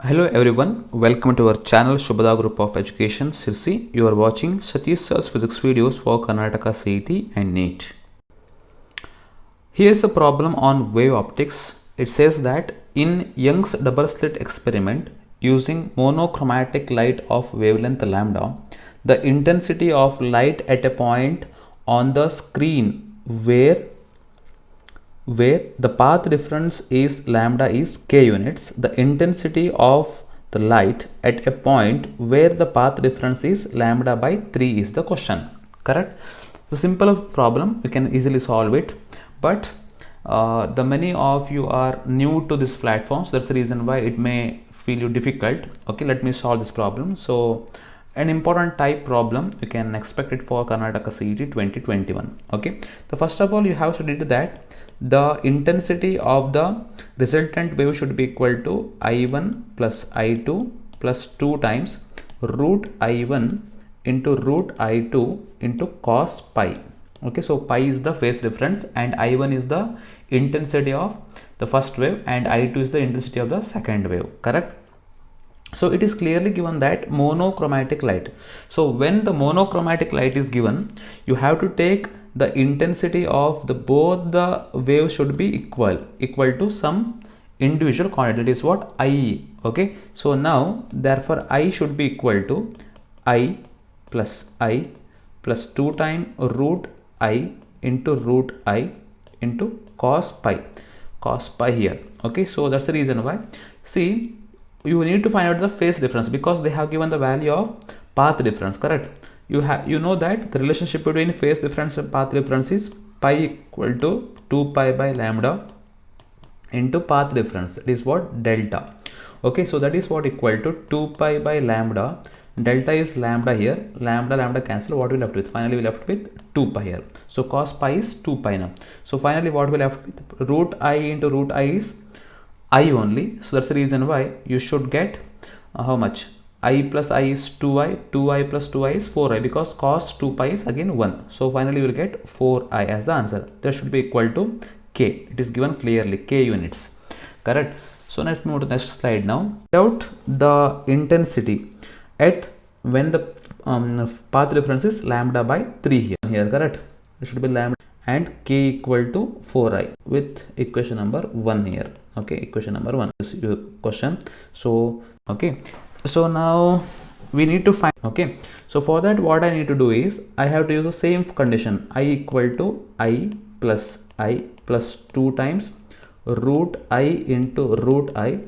Hello everyone, welcome to our channel Shubhada Group of Education Sirsi. You are watching Satish Sir's physics videos for Karnataka CET and NEET. Here's a problem on wave optics. It says that in Young's double slit experiment using monochromatic light of wavelength lambda, the intensity of light at a point on the screen where the path difference is lambda is k units, the intensity of the light at a point where the path difference is lambda by 3 is the question. Correct? The simple problem, you can easily solve it, but the many of you are new to this platform, so that's the reason why it may feel you difficult. Okay, let me solve this problem. So an important type problem, you can expect it for Karnataka CET 2021. Okay, so first of all you have studied that the intensity of the resultant wave should be equal to I1 plus I2 plus 2 times root I1 into root I2 into cos pi. Okay, so pi is the phase difference and I1 is the intensity of the first wave and I2 is the intensity of the second wave. Correct? So it is clearly given that monochromatic light. So when the monochromatic light is given, you have to take the intensity of the both the waves should be equal to some individual quantity. That is what I. Okay, so now therefore I should be equal to I plus 2 times root I into root I into cos pi here. Okay, so that's the reason why, see, you need to find out the phase difference because they have given the value of path difference. Correct? You know that the relationship between phase difference and path difference is pi equal to 2 pi by lambda into path difference. It is what? Delta. Okay, so that is what equal to 2 pi by lambda. Delta is lambda here. Lambda cancel. What we left with? Finally we left with 2 pi here. So cos pi is 2 pi now. So finally what we left with? Root I into root I is I only. So that's the reason why you should get how much? I plus I is 2i, 2i plus 2i is 4i because cos 2 pi is again 1. So finally you will get 4i as the answer. That should be equal to k. It is given clearly, k units. Correct? So let's move to the next slide now. Out the intensity at when the path difference is lambda by 3 here. Correct? It should be lambda and k equal to 4i with equation number 1 here. Okay, equation number 1 is your question. So okay, so now we need to find. Okay, so for that what I need to do is I have to use the same condition, I equal to I plus 2 times root I into root I.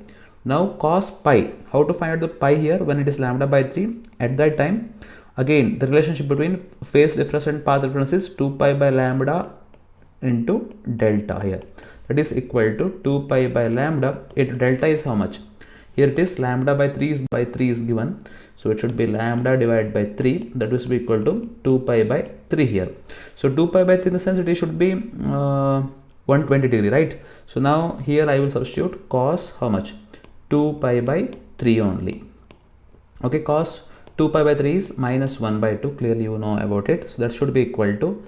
Now cos pi, how to find out the pi here when it is lambda by 3? At that time again the relationship between phase difference and path difference is 2 pi by lambda into delta here. That is equal to 2 pi by lambda. It delta is how much? Here it is lambda by 3 is given. So it should be lambda divided by 3. That will be equal to 2 pi by 3 here. So 2 pi by 3 in the sense it should be 120 degree, right? So now here I will substitute cos how much? 2 pi by 3 only. Okay, cos 2 pi by 3 is minus 1 by 2. Clearly you know about it. So that should be equal to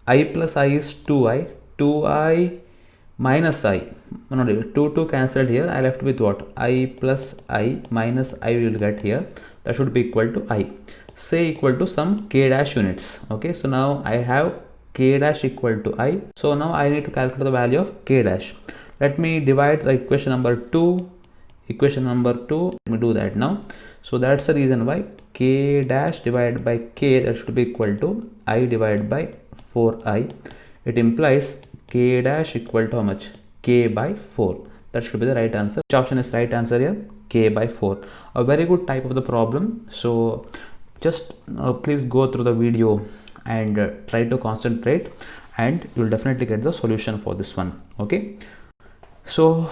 I plus I is 2i. 2i minus I. No, 2 cancelled here. I left with what? I plus I minus I will get here. That should be equal to I. Say equal to some k dash units. Okay, so now I have k dash equal to I. So now I need to calculate the value of k dash. Let me divide the equation number 2. Equation number 2. Let me do that now. So that's the reason why k dash divided by k, that should be equal to I divided by 4i. It implies k dash equal to how much? K by 4. That should be the right answer. Which option is right answer here? K by 4. A very good type of the problem. So just please go through the video and try to concentrate and you will definitely get the solution for this one. Okay, so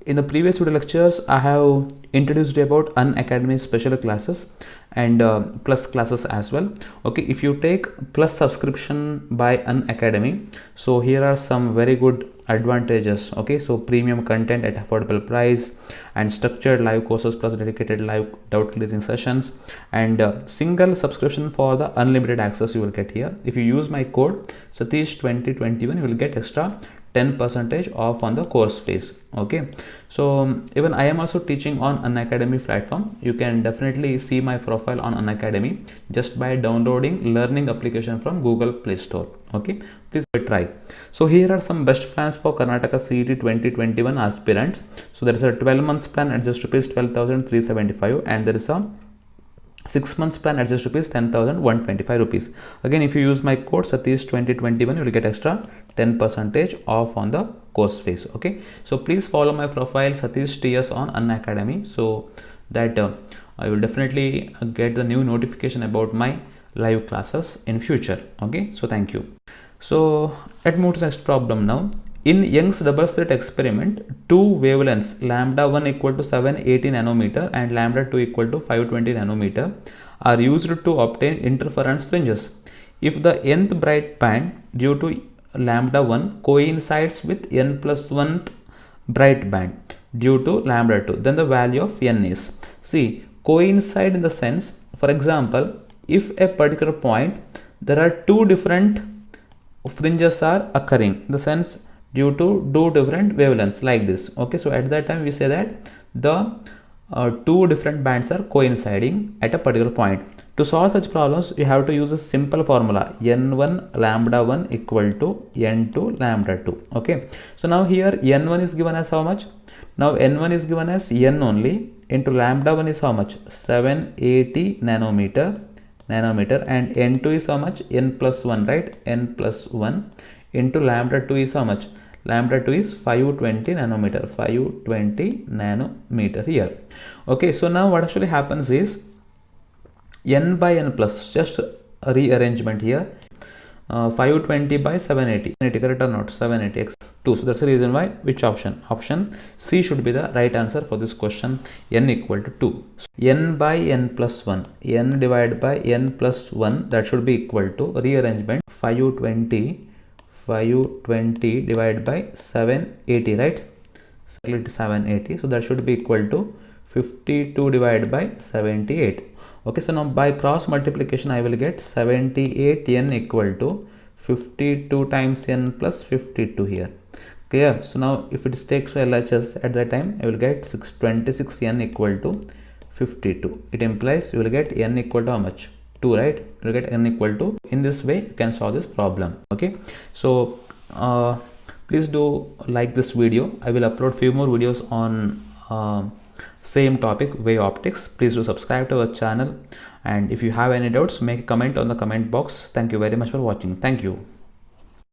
in the previous video lectures I have introduced about Unacademy special classes and plus classes as well. Okay, if you take plus subscription by Unacademy, so here are some very good advantages. Okay, so premium content at affordable price and structured live courses plus dedicated live doubt clearing sessions and single subscription for the unlimited access you will get here. If you use my code Satish 2021 you will get extra 10% off on the course fees. Okay, so even I am also teaching on Unacademy platform. You can definitely see my profile on Unacademy just by downloading learning application from Google Play Store. Okay, please try. So here are some best plans for Karnataka CET 2021 aspirants. So there is a 12 months plan at just rupees 12,375, and there is a 6 months plan at just rupees 10,125 rupees. Again, if you use my code Satish 2021, you will get extra 10% off on the course fees. Okay, so please follow my profile Satish TS on Unacademy, so that I will definitely get the new notification about my live classes in future. Okay, so thank you. So let's move to the next problem now. In Young's double slit experiment, two wavelengths lambda 1 equal to 780 nanometer and lambda 2 equal to 520 nanometer are used to obtain interference fringes. If the nth bright band due to lambda 1 coincides with n plus 1th bright band due to lambda 2, then the value of n is. See, coincide in the sense, for example, if a particular point there are two different fringes are occurring, in the sense due to two different wavelengths like this. Okay, so at that time we say that the two different bands are coinciding at a particular point. To solve such problems, you have to use a simple formula: n1 lambda 1 equal to n2 lambda 2. Okay, so now here n1 is given as how much? Now n1 is given as n only, into lambda 1 is how much? 780 nanometer, and n2 is how much? N plus 1, right? N plus 1 into lambda 2 is how much? Lambda 2 is 520 nanometer, 520 nanometer here. Okay, so now what actually happens is n by n plus, just a rearrangement here, 520 by 780, correct or not? 780 x 2. So that's the reason why which option C should be the right answer for this question, n equal to 2. So n by n plus 1, n divided by n plus 1, that should be equal to rearrangement 520 divided by 780, right? Split 780, so that should be equal to 52 divided by 78. Okay, so now by cross multiplication I will get 78n equal to 52 times n plus 52 here. Clear? So now if it takes LHS at that time, I will get 626n equal to 52. It implies you will get n equal to how much? 2, right? You will get n equal to. In this way you can solve this problem. Okay, so please do like this video. I will upload few more videos on same topic, wave optics. Please do subscribe to our channel, and if you have any doubts, make a comment on the comment box. Thank you very much for watching. Thank you.